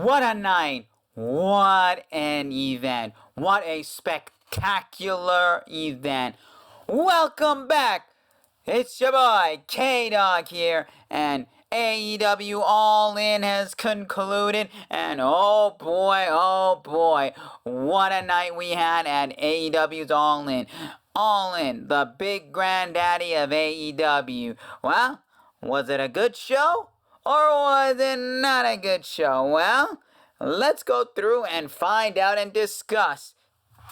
What a night! What an event! What a spectacular event! Welcome back! It's your boy K-Dog here, and AEW All In has concluded, and oh boy, what a night we had at AEW's All In. All In, the big granddaddy of AEW. Well, was it a good show? Or was it not a good show? Well, let's go through and find out and discuss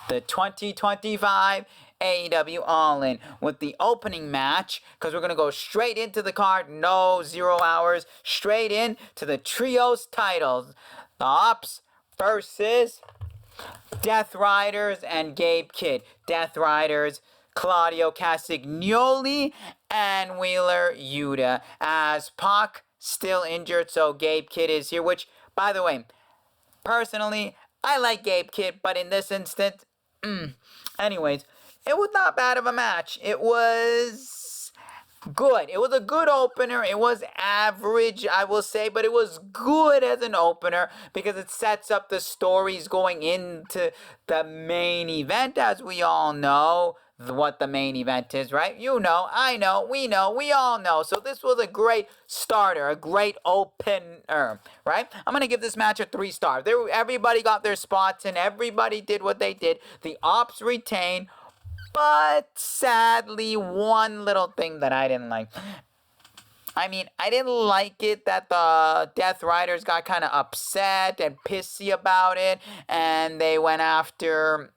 the 2025 AEW All In with the opening match, because we're going to go straight into the card, no 0 hours, straight into the trios titles. The Ops versus Death Riders and Gabe Kidd. Death Riders, Claudio Castagnoli and Wheeler Yuta, as Pac still injured, so Gabe Kidd is here, which, by the way, personally, I like Gabe Kidd, but in this instance, anyways, it was not bad of a match. It was good. It was a good opener. It was average, I will say, but it was good as an opener because it sets up the stories going into the main event, as we all know what the main event is, right? You know, I know, we all know. So this was a great starter, a great opener, right? I'm going to give this match a 3 stars. Everybody got their spots and everybody did what they did. The Ops retained, but sadly, one little thing that I didn't like. I mean, I didn't like it that the Death Riders got kind of upset and pissy about it, and they went after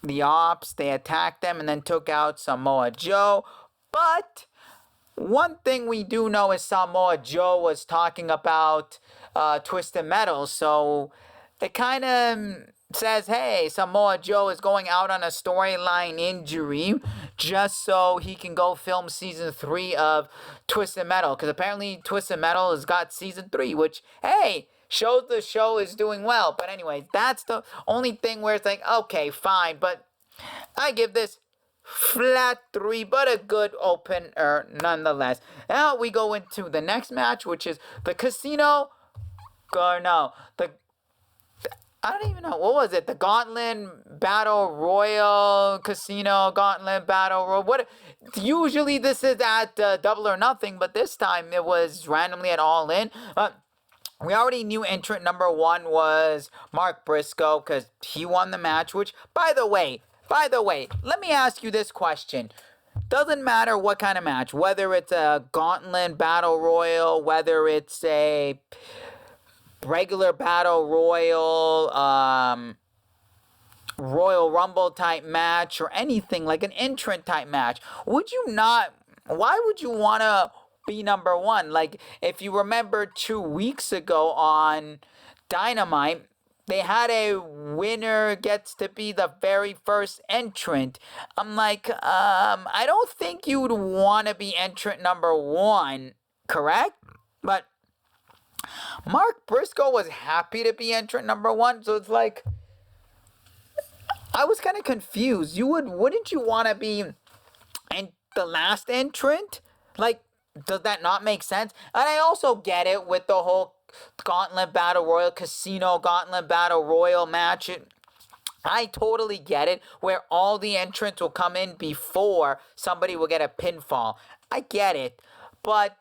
the Ops. They attacked them and then took out Samoa Joe. But one thing we do know is Samoa Joe was talking about Twisted Metal, so it kind of says, hey, Samoa Joe is going out on a storyline injury just so he can go film season 3 of Twisted Metal, because apparently Twisted Metal has got season 3, which, hey, shows the show is doing well. But anyways, that's the only thing where it's like, okay, fine, but I give this flat 3, but a good opener nonetheless. Now we go into the next match, which is the I don't even know, what was it? The Gauntlet Battle Royal, Casino Gauntlet Battle Royal. What? Usually this is at Double or Nothing, but this time it was randomly at All In. We already knew entrant number 1 was Mark Briscoe because he won the match, which, by the way, let me ask you this question. Doesn't matter what kind of match, whether it's a Gauntlet Battle Royal, whether it's a regular Battle Royal, Royal Rumble type match, or anything like an entrant type match, why would you want to be number 1? Like, if you remember 2 weeks ago on Dynamite, they had a winner gets to be the very first entrant. I'm like, I don't think you would want to be entrant number 1, correct? But Mark Briscoe was happy to be entrant number 1, so it's like, I was kind of confused. Wouldn't you want to be the last entrant? Like, does that not make sense? And I also get it with the whole Gauntlet Battle Royal, Casino Gauntlet Battle Royal match. I totally get it, where all the entrants will come in before somebody will get a pinfall. I get it, but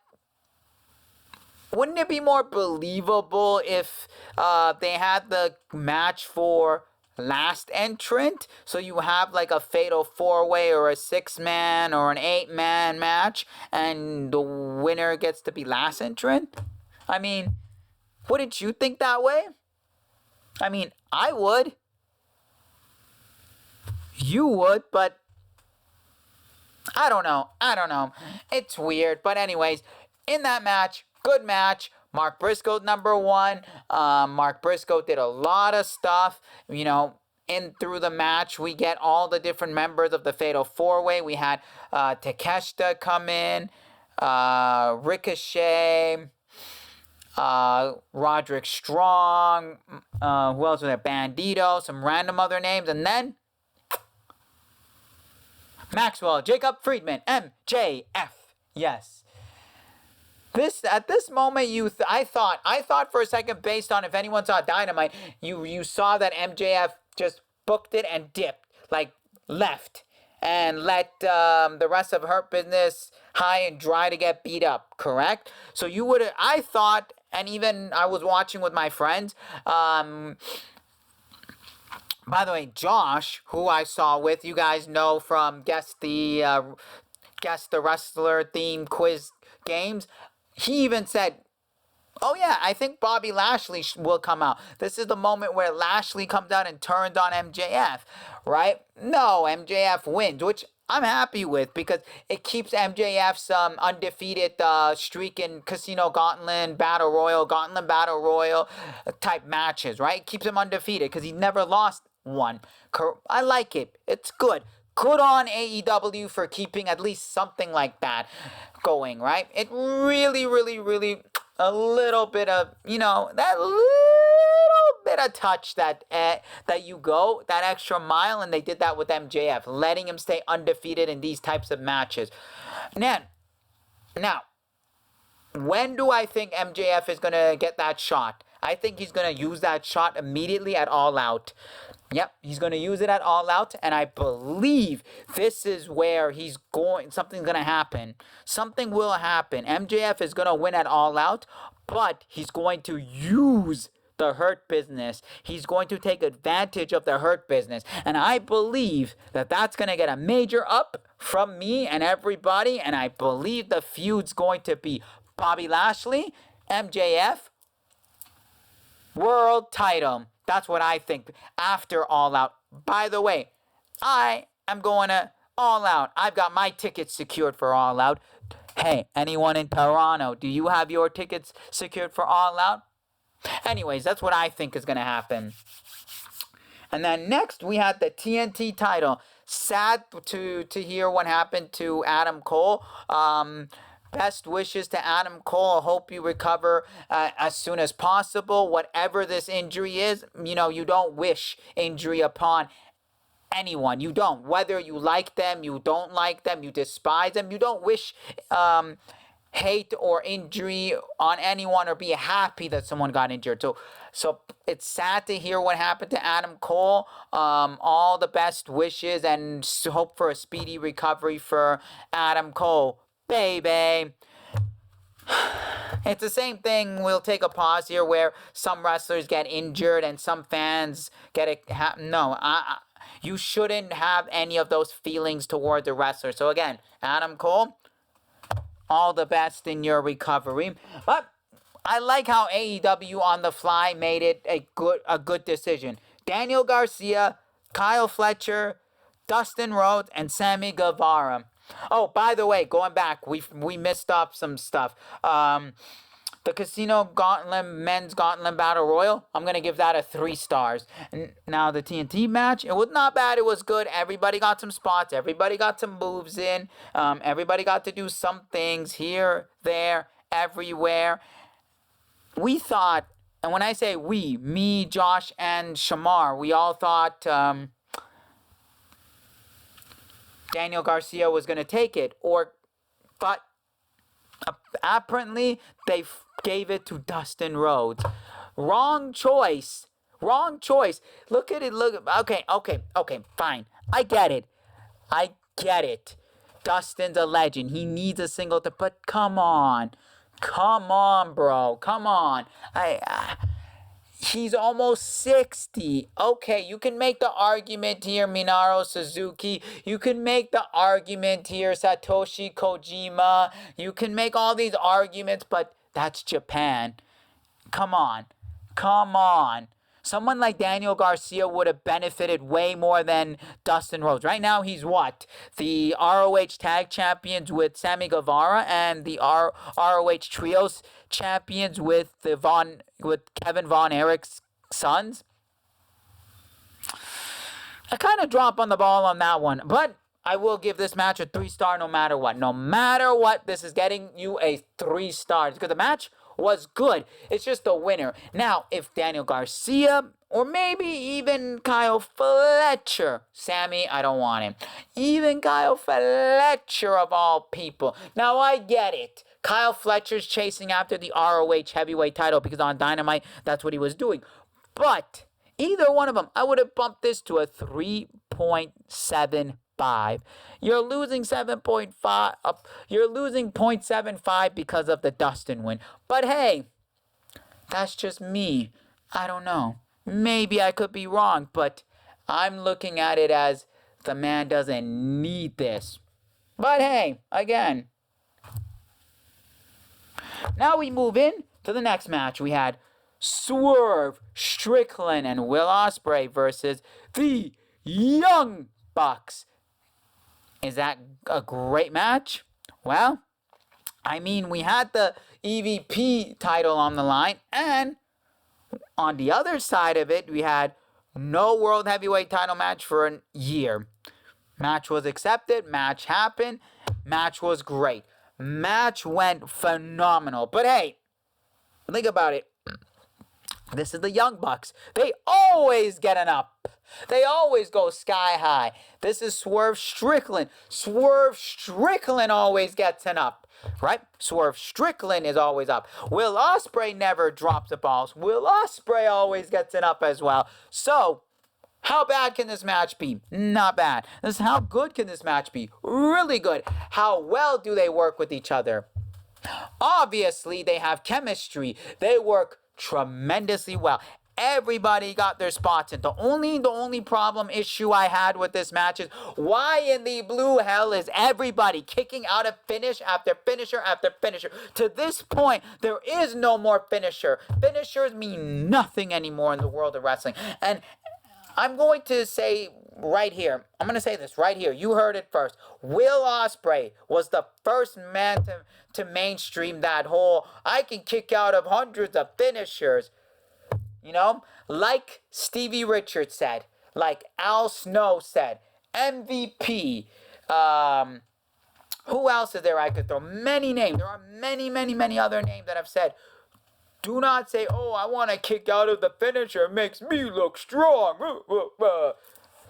wouldn't it be more believable if they had the match for last entrant? So you have like a fatal 4-way or a 6-man or an 8-man match, and the winner gets to be last entrant? I mean, wouldn't you think that way? I mean, I would. You would, but I don't know. It's weird. But anyways, in that match, good match. Mark Briscoe number 1. Mark Briscoe did a lot of stuff, in through the match. We get all the different members of the Fatal 4-Way. We had Takeshita come in, Ricochet, Roderick Strong, who else was there? Bandito, some random other names, and then Maxwell Jacob Friedman, MJF. Yes. At this moment, I thought for a second, based on if anyone saw Dynamite, you saw that MJF just booked it and dipped, like left, and let the rest of Hurt Business high and dry to get beat up. Correct? So you would, I thought, and even I was watching with my friends. By the way, Josh, who I saw with, you guys know from Guess the Wrestler theme quiz games. He even said, "Oh yeah, I think Bobby Lashley will come out." This is the moment where Lashley comes out and turns on MJF, right? No, MJF wins, which I'm happy with because it keeps MJF's undefeated streak in Casino Gauntlet Battle Royal type matches, right? It keeps him undefeated because he never lost one. I like it. It's good. Good on AEW for keeping at least something like that going, right? It really, really, really, a little bit of, that little bit of touch that you go that extra mile, and they did that with MJF, letting him stay undefeated in these types of matches. Now, when do I think MJF is going to get that shot? I think he's going to use that shot immediately at All Out. Yep, he's going to use it at All Out, and I believe this is where something's going to happen. Something will happen. MJF is going to win at All Out, but he's going to use the Hurt Business. He's going to take advantage of the Hurt Business, and I believe that that's going to get a major up from me and everybody, and I believe the feud's going to be Bobby Lashley, MJF, world title. That's what I think after All Out. By the way, I am going to All Out. I've got my tickets secured for All Out. Hey, anyone in Toronto, do you have your tickets secured for All Out? Anyways, that's what I think is going to happen. And then next, we had the TNT title. Sad to hear what happened to Adam Cole. Best wishes to Adam Cole. I hope you recover as soon as possible. Whatever this injury is, you don't wish injury upon anyone. You don't. Whether you like them, you don't like them, you despise them. You don't wish hate or injury on anyone or be happy that someone got injured. So it's sad to hear what happened to Adam Cole. All the best wishes and hope for a speedy recovery for Adam Cole. Baby. It's the same thing. We'll take a pause here where some wrestlers get injured and some fans get it. You shouldn't have any of those feelings toward the wrestler. So again, Adam Cole, all the best in your recovery. But I like how AEW on the fly made it a good decision. Daniel Garcia, Kyle Fletcher, Dustin Rhodes, and Sammy Guevara. Oh, by the way, going back, we missed up some stuff. The Casino Gauntlet, Men's Gauntlet Battle Royal, I'm going to give that a 3 stars. Now, the TNT match, it was not bad. It was good. Everybody got some spots. Everybody got some moves in. Everybody got to do some things here, there, everywhere. We thought, and when I say we, me, Josh, and Shamar, we all thought Daniel Garcia was going to take it, but apparently they gave it to Dustin Rhodes. Wrong choice. Look at it. Okay, fine. I get it. Dustin's a legend. He needs a singleton, but come on, bro. Come on. He's almost 60. Okay, you can make the argument here, Minoru Suzuki. You can make the argument here, Satoshi Kojima. You can make all these arguments, but that's Japan. Come on. Someone like Daniel Garcia would have benefited way more than Dustin Rhodes. Right now, he's what? The ROH Tag Champions with Sammy Guevara and the ROH Trios Champions with Kevin Von Erich's sons. I kind of dropped on the ball on that one, but I will give this match a 3 star no matter what. No matter what, this is getting you a 3 stars because the match was good. It's just the winner. Now, if Daniel Garcia or maybe even Kyle Fletcher. Sammy, I don't want him. Even Kyle Fletcher of all people. Now, I get it. Kyle Fletcher's chasing after the ROH heavyweight title because on Dynamite, that's what he was doing. But either one of them, I would have bumped this to a 3.75. You're losing 7.5. You're losing 0.75 because of the Dustin win. But hey, that's just me. I don't know. Maybe I could be wrong, but I'm looking at it as the man doesn't need this. But hey, again. Now we move in to the next match. We had Swerve Strickland and Will Ospreay versus the Young Bucks. Is that a great match? Well, I mean, we had the EVP title on the line, and on the other side of it, we had no World Heavyweight title match for a year. Match was accepted. Match happened. Match was great. Match went phenomenal. But hey, think about it. This is the Young Bucks. They always get an up. They always go sky high. This is Swerve Strickland. Swerve Strickland always gets an up. Right? Swerve Strickland is always up. Will Ospreay never drops the balls. Will Ospreay always gets an up as well. So, how bad can this match be? Not bad. How good can this match be? Really good. How well do they work with each other? Obviously, they have chemistry. They work tremendously well. Everybody got their spots in. The only problem issue I had with this match is why in the blue hell is everybody kicking out of finish after finisher after finisher? To this point, there is no more finisher. Finishers mean nothing anymore in the world of wrestling. And I'm going to say right here, I'm going to say this right here. You heard it first. Will Ospreay was the first man to mainstream that whole, I can kick out of hundreds of finishers. You know, like Stevie Richards said, like Al Snow said, MVP. Who else is there I could throw? Many names. There are many other names that I've said. Do not say, oh, I want to kick out of the finisher. It makes me look strong.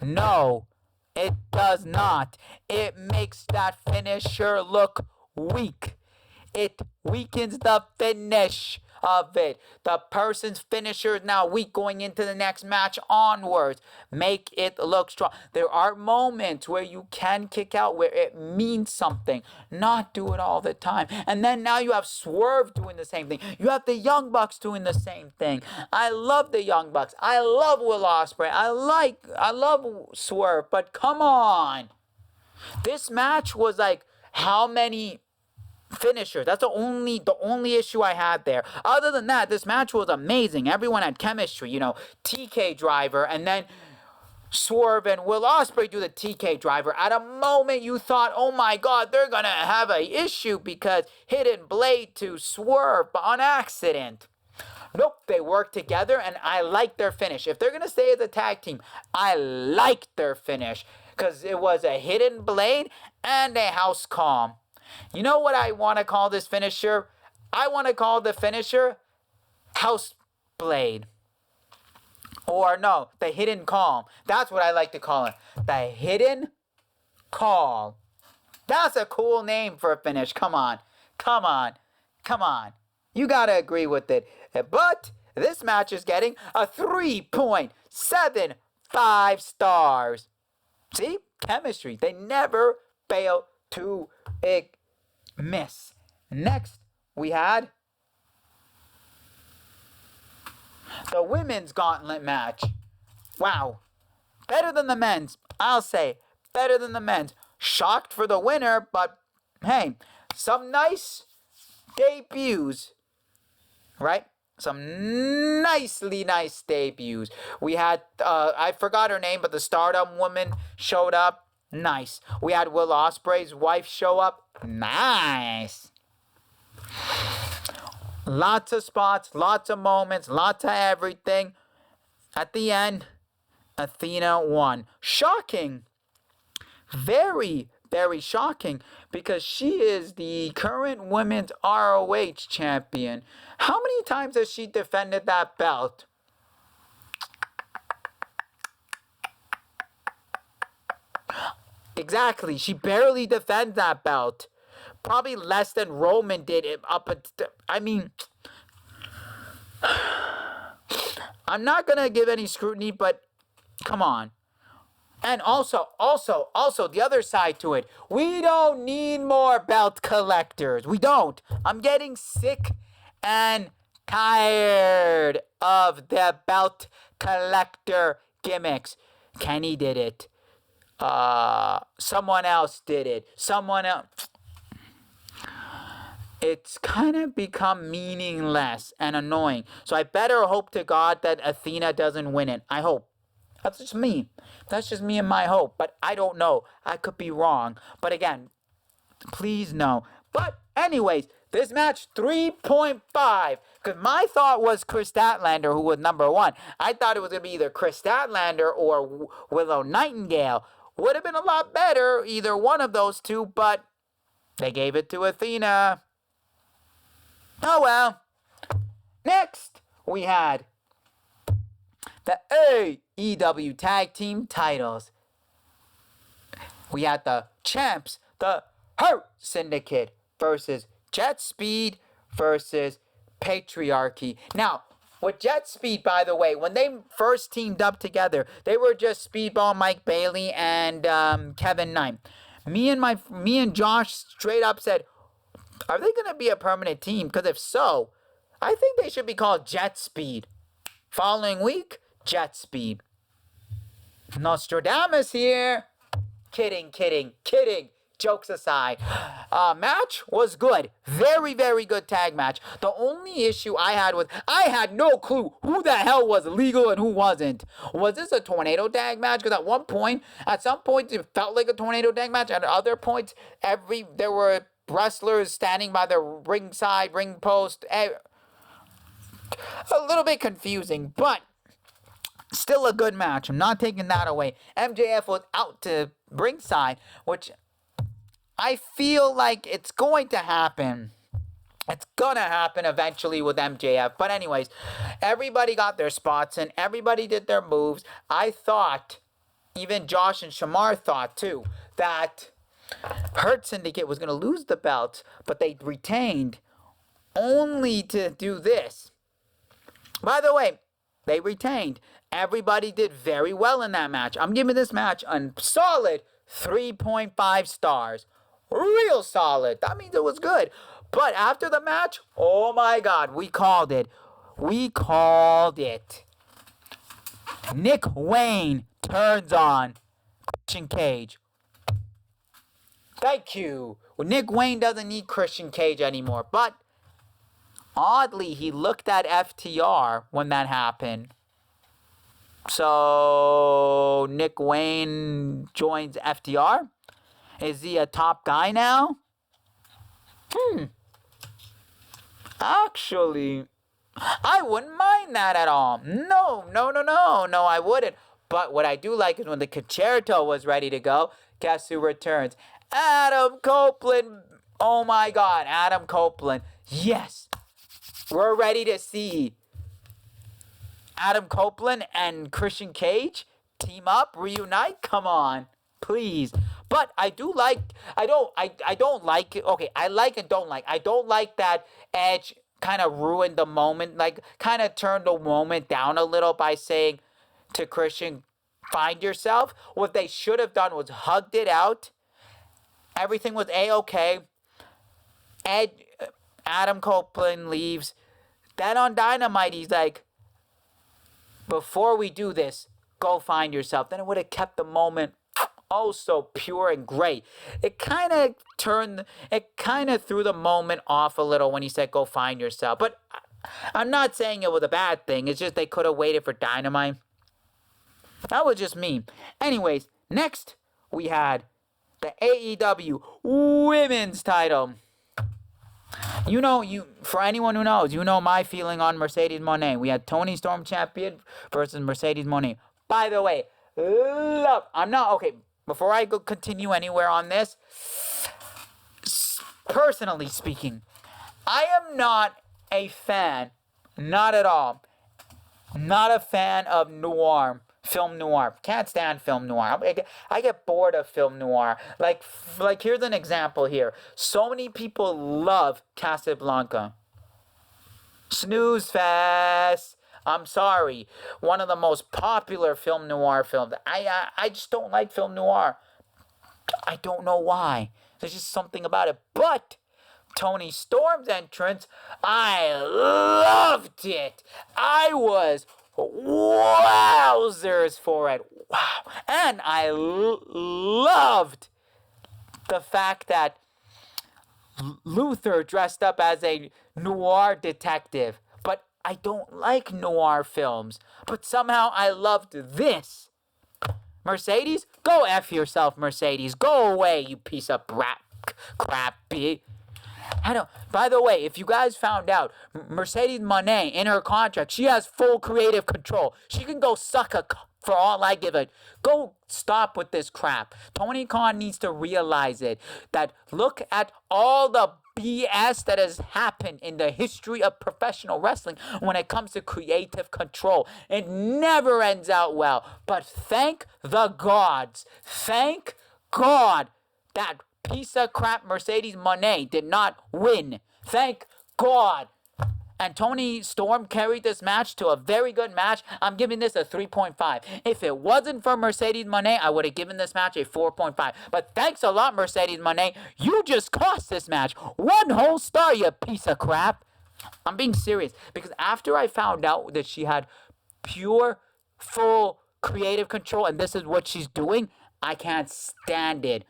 No, it does not. It makes that finisher look weak. It weakens the finish of it. The person's finisher is now weak going into the next match onwards. Make it look strong. There are moments where you can kick out where it means something. Not do it all the time. And then now you have Swerve doing the same thing. You have the Young Bucks doing the same thing. I love the Young Bucks. I love Will Ospreay. I love Swerve. But come on. This match was like how many finisher. That's the only issue I had there. Other than that, this match was amazing. Everyone had chemistry, you know, TK driver, and then Swerve and Will Ospreay do the TK driver. At a moment you thought, oh my god, they're gonna have a issue because hidden blade to Swerve on accident. Nope, they work together and I like their finish. If they're gonna stay as a tag team, I like their finish because it was a hidden blade and a house calm. You know what I want to call this finisher? I want to call the finisher House Blade. Or no, the Hidden Calm. That's what I like to call it. The Hidden Calm. That's a cool name for a finish. Come on. You got to agree with it. But this match is getting a 3.75 stars. See? Chemistry. They never fail to miss. Next, we had the women's gauntlet match. Wow. Better than the men's. I'll say better than the men's. Shocked for the winner, but hey, some nice debuts. Right? Some nicely nice debuts. We had, I forgot her name, but the Stardom woman showed up. Nice. We had Will Ospreay's wife show up. Nice. Lots of spots, lots of moments, lots of everything. At the end, Athena won. Shocking. Very, very shocking because she is the current women's ROH champion. How many times has she defended that belt? Exactly. She barely defends that belt. Probably less than Roman did it I mean, I'm not going to give any scrutiny, but come on. And also, the other side to it. We don't need more belt collectors. We don't. I'm getting sick and tired of the belt collector gimmicks. Kenny did it. Someone else did it. Someone else. It's kind of become meaningless and annoying. So I better hope to God that Athena doesn't win it. I hope. That's just me. That's just me and my hope. But I don't know. I could be wrong. But again, please no. But anyways, this match 3.5. Because my thought was Chris Statlander, who was number 1. I thought it was going to be either Chris Statlander or Willow Nightingale. Would have been a lot better, either one of those two, but they gave it to Athena. Oh well. Next, we had the AEW Tag Team titles. We had the champs, the Hurt Syndicate versus Jet Speed versus Patriarchy. Now, with Jet Speed, by the way, when they first teamed up together, they were just Speedball Mike Bailey and Kevin Knight. Me and Josh straight up said, are they going to be a permanent team? Because if so, I think they should be called Jet Speed. Following week, Jet Speed. Nostradamus here. Kidding. Jokes aside. Match was good. Very, very good tag match. The only issue I had no clue who the hell was legal and who wasn't. Was this a tornado tag match? Because at some point, it felt like a tornado tag match. At other points, there were wrestlers standing by the ringside, ring post. A little bit confusing, but still a good match. I'm not taking that away. MJF was out to ringside, which I feel like it's going to happen. It's gonna happen eventually with MJF. But anyways, everybody got their spots and everybody did their moves. I thought, even Josh and Shamar thought too, that Hurt Syndicate was gonna lose the belt, but they retained only to do this. By the way, they retained. Everybody did very well in that match. I'm giving this match a solid 3.5 stars. Real solid. That means it was good. But after the match, oh my God, we called it. Nick Wayne turns on Christian Cage. Thank you. Well, Nick Wayne doesn't need Christian Cage anymore. But oddly, he looked at FTR when that happened. So Nick Wayne joins FTR? Is he a top guy now? Actually, I wouldn't mind that at all. No, I wouldn't. But what I do like is when the concerto was ready to go, guess who returns? Adam Copeland. Oh my God, Adam Copeland. Yes, we're ready to see Adam Copeland and Christian Cage team up, reunite. Come on, please. But I don't like it. Okay, I like and don't like. I don't like that Edge kind of ruined the moment, like kind of turned the moment down a little by saying to Christian, find yourself. What they should have done was hugged it out. Everything was A-okay. Adam Copeland leaves. Then on Dynamite, he's like, before we do this, go find yourself. Then it would have kept the moment oh so pure and great. It kind of threw the moment off a little when he said go find yourself. But I'm not saying it was a bad thing. It's just they could have waited for Dynamite. That was just me. Anyways, next we had the AEW Women's title. For anyone who knows, my feeling on Mercedes Moné. We had Toni Storm champion versus Mercedes Moné. By the way, before I go continue anywhere on this, personally speaking, I am not a fan, not at all, not a fan of noir, film noir. Can't stand film noir. I get bored of film noir. Like here's an example here. So many people love Casablanca. Snooze fest. I'm sorry. One of the most popular film noir films. I just don't like film noir. I don't know why. There's just something about it. But Toni Storm's entrance, I loved it. I was wowzers for it. Wow. And I loved the fact that Luther dressed up as a noir detective. But I don't like noir films. But somehow I loved this. Mercedes? Go F yourself, Mercedes. Go away, you piece of crap. I don't. By the way, if you guys found out, Mercedes Moné, in her contract, she has full creative control. She can go suck a for all I give it. Go stop with this crap. Tony Khan needs to realize it. That look at all the BS that has happened in the history of professional wrestling when it comes to creative control. It never ends out well. But thank the gods. Thank God that piece of crap Mercedes Moné did not win. Thank God. And Toni Storm carried this match to a very good match. I'm giving this a 3.5. If it wasn't for Mercedes Moné, I would have given this match a 4.5. But thanks a lot, Mercedes Moné. You just cost this match 1 whole star, you piece of crap. I'm being serious. Because after I found out that she had pure, full creative control, and this is what she's doing, I can't stand it.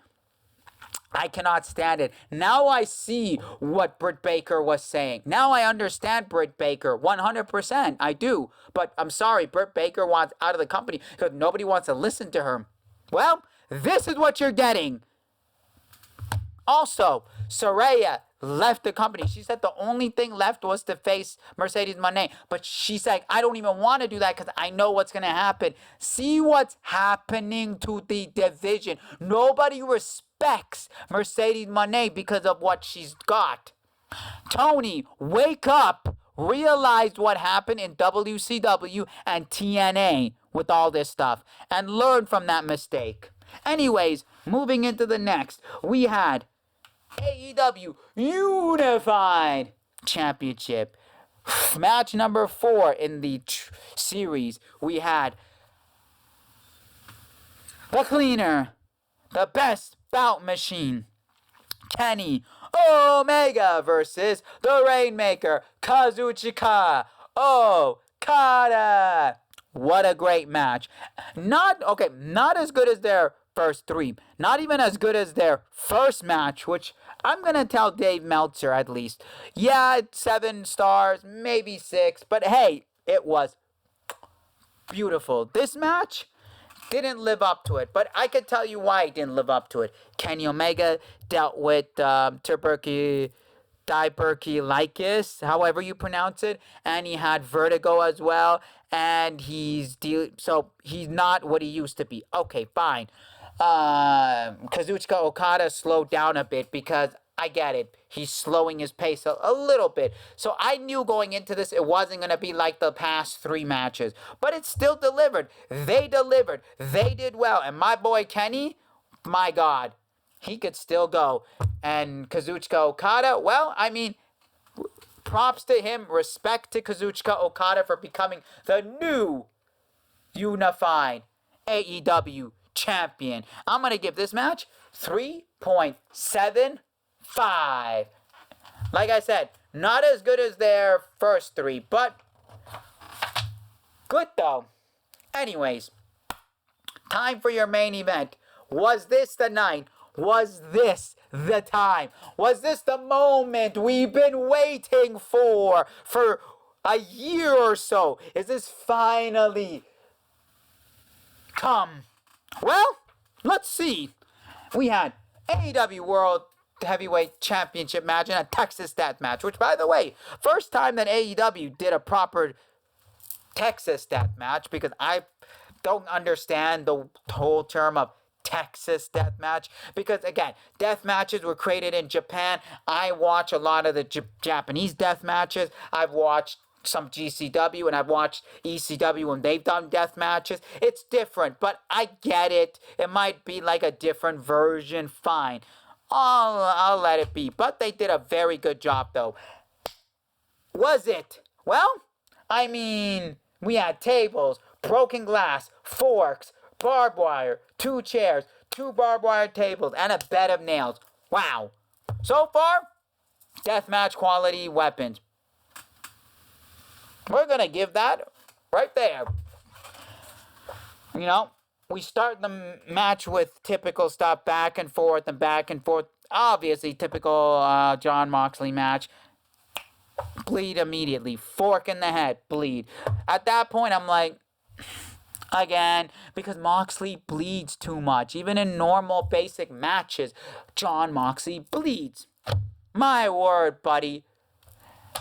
I cannot stand it. Now I see what Britt Baker was saying. Now I understand Britt Baker 100%. I do. But I'm sorry, Britt Baker wants out of the company because nobody wants to listen to her. Well, this is what you're getting. Also, Saraya left the company. She said the only thing left was to face Mercedes Moné. But she's like, I don't even want to do that because I know what's going to happen. See what's happening to the division. Nobody respects Mercedes Moné because of what she's got. Tony, wake up. Realize what happened in WCW and TNA with all this stuff. And learn from that mistake. Anyways, moving into the next, we had AEW Unified Championship. Match number 4 in the series. We had the Cleaner, the Best Bout Machine, Kenny Omega versus the Rainmaker, Kazuchika Okada. What a great match. Not as good as their first 3. Not even as good as their first match, which I'm going to tell Dave Meltzer at least. Yeah, 7 stars, maybe 6, but hey, it was beautiful. This match didn't live up to it, but I could tell you why it didn't live up to it. Kenny Omega dealt with tuberculosis, however you pronounce it, and he had vertigo as well, and so he's not what he used to be. Okay, fine. Kazuchika Okada slowed down a bit because I get it. He's slowing his pace a little bit. So I knew going into this it wasn't going to be like the past 3 matches. But it still delivered. They delivered. They did well. And my boy Kenny, my God, he could still go. And Kazuchika Okada, well, I mean, props to him. Respect to Kazuchika Okada for becoming the new unified AEW champion. I'm going to give this match 3.75. Like I said, not as good as their first 3, but good though. Anyways, time for your main event. Was this the night? Was this the time? Was this the moment we've been waiting for a year or so? Is this finally come? Well, let's see. We had AEW World Heavyweight Championship match and a Texas Death match, which, by the way, first time that AEW did a proper Texas Death match, because I don't understand the whole term of Texas death match, because again, death matches were created in Japan. I watch a lot of the Japanese death matches. I've watched some GCW and I've watched ECW when they've done death matches. It's different, but I get it. It might be like a different version. Fine. I'll let it be. But they did a very good job though. Was it? Well, I mean, we had tables, broken glass, forks, barbed wire, 2 chairs, 2 barbed wire tables, and a bed of nails. Wow. So far, deathmatch quality weapons. We're going to give that right there. You know, we start the match with typical stuff, back and forth and back and forth. Obviously, typical Jon Moxley match. Bleed immediately. Fork in the head. Bleed. At that point, I'm like, again, because Moxley bleeds too much. Even in normal basic matches, Jon Moxley bleeds. My word, buddy.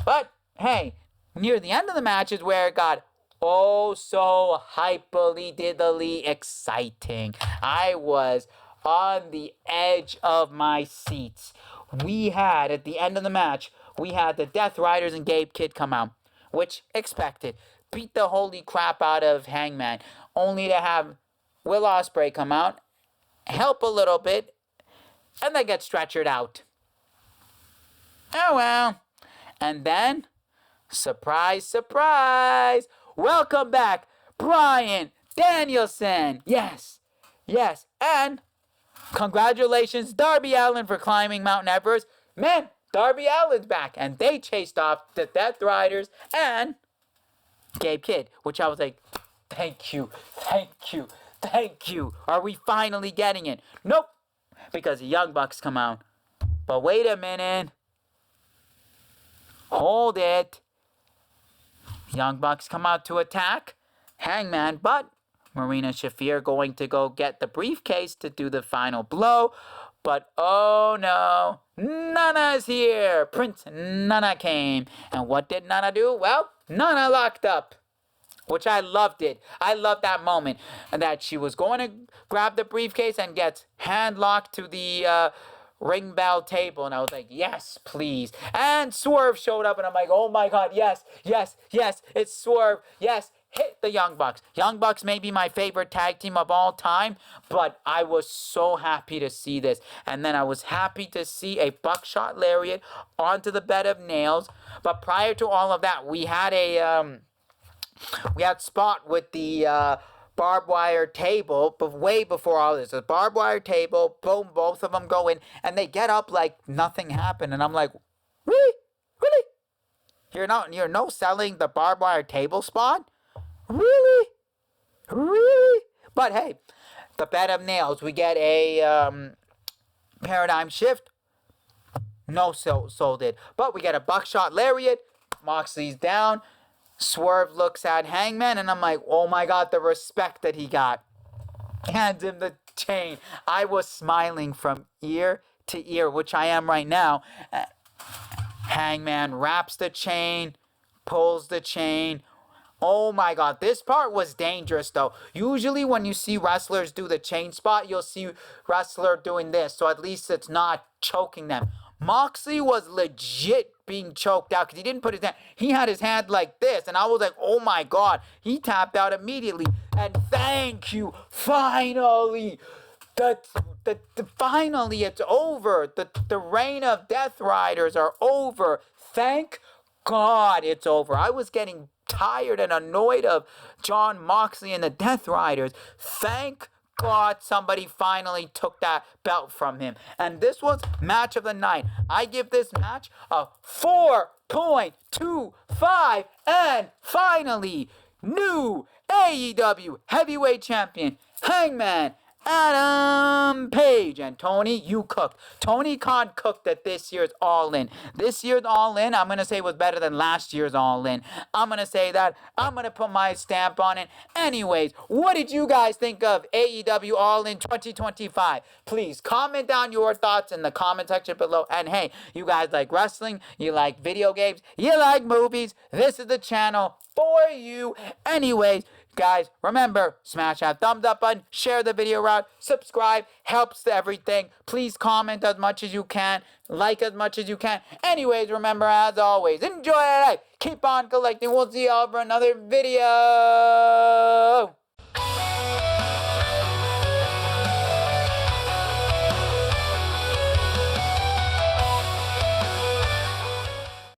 But, hey, near the end of the match is where it got oh so hyperly exciting. I was on the edge of my seats. We had, at the end of the match, we had the Death Riders and Gabe Kidd come out, which expected. Beat the holy crap out of Hangman, only to have Will Ospreay come out, help a little bit, and then get stretchered out. Oh well. And then, surprise, surprise, welcome back, Bryan Danielson. Yes, and congratulations, Darby Allin, for climbing Mount Everest. Man, Darby Allin's back, and they chased off the Death Riders and Gabe Kidd, which I was like, thank you. Are we finally getting it? Nope, because the Young Bucks come out. But wait a minute. Hold it. Young Bucks come out to attack Hangman, but Marina Shafir going to go get the briefcase to do the final blow. But oh no, Nana's here. Prince Nana came. And what did Nana do? Well, Nana locked up, which I loved it. I loved that moment, that she was going to grab the briefcase and gets hand locked to the ring bell table. And I was like, yes, please. And Swerve showed up, and I'm like, oh my God, yes, it's Swerve. Yes, hit the Young Bucks. Young Bucks may be my favorite tag team of all time, but I was so happy to see this. And then I was happy to see a buckshot lariat onto the bed of nails. But prior to all of that, we had Spot with the barbed wire table, but way before all this. A barbed wire table, boom, both of them go in, and they get up like nothing happened. And I'm like, really? You're no selling the barbed wire table, Spot? Really? But hey, the bed of nails, we get a paradigm shift. No sold it. But we get a buckshot lariat. Moxley's down. Swerve looks at Hangman, and I'm like, oh my God, the respect that he got. Hands him the chain. I was smiling from ear to ear, which I am right now. Hangman wraps the chain, pulls the chain. Oh my God, this part was dangerous though. Usually when you see wrestlers do the chain spot, you'll see wrestler doing this, so at least it's not choking them. Moxley was legit being choked out because he didn't put his hand. He had his hand like this, and I was like, oh my God. He tapped out immediately. And thank you, finally. Finally, it's over. The reign of Death Riders are over. Thank God it's over. I was getting tired and annoyed of Jon Moxley and the Death Riders. Thank God somebody finally took that belt from him. And this was match of the night. I give this match a 4.25. And finally, new AEW Heavyweight Champion, Hangman Adam Page. And Tony, you cooked. Tony Khan cooked at this year's All In. This year's All In, I'm going to say, was better than last year's All In. I'm going to say that. I'm going to put my stamp on it. Anyways, what did you guys think of AEW All In 2025? Please comment down your thoughts in the comment section below. And hey, you guys like wrestling, you like video games, you like movies, this is the channel for you. Anyways, Guys, remember, smash that thumbs up button, share the video around, subscribe, helps everything. Please comment as much as you can, like as much as you can. Anyways, remember, as always, enjoy your life, keep on collecting. We'll see y'all for another video.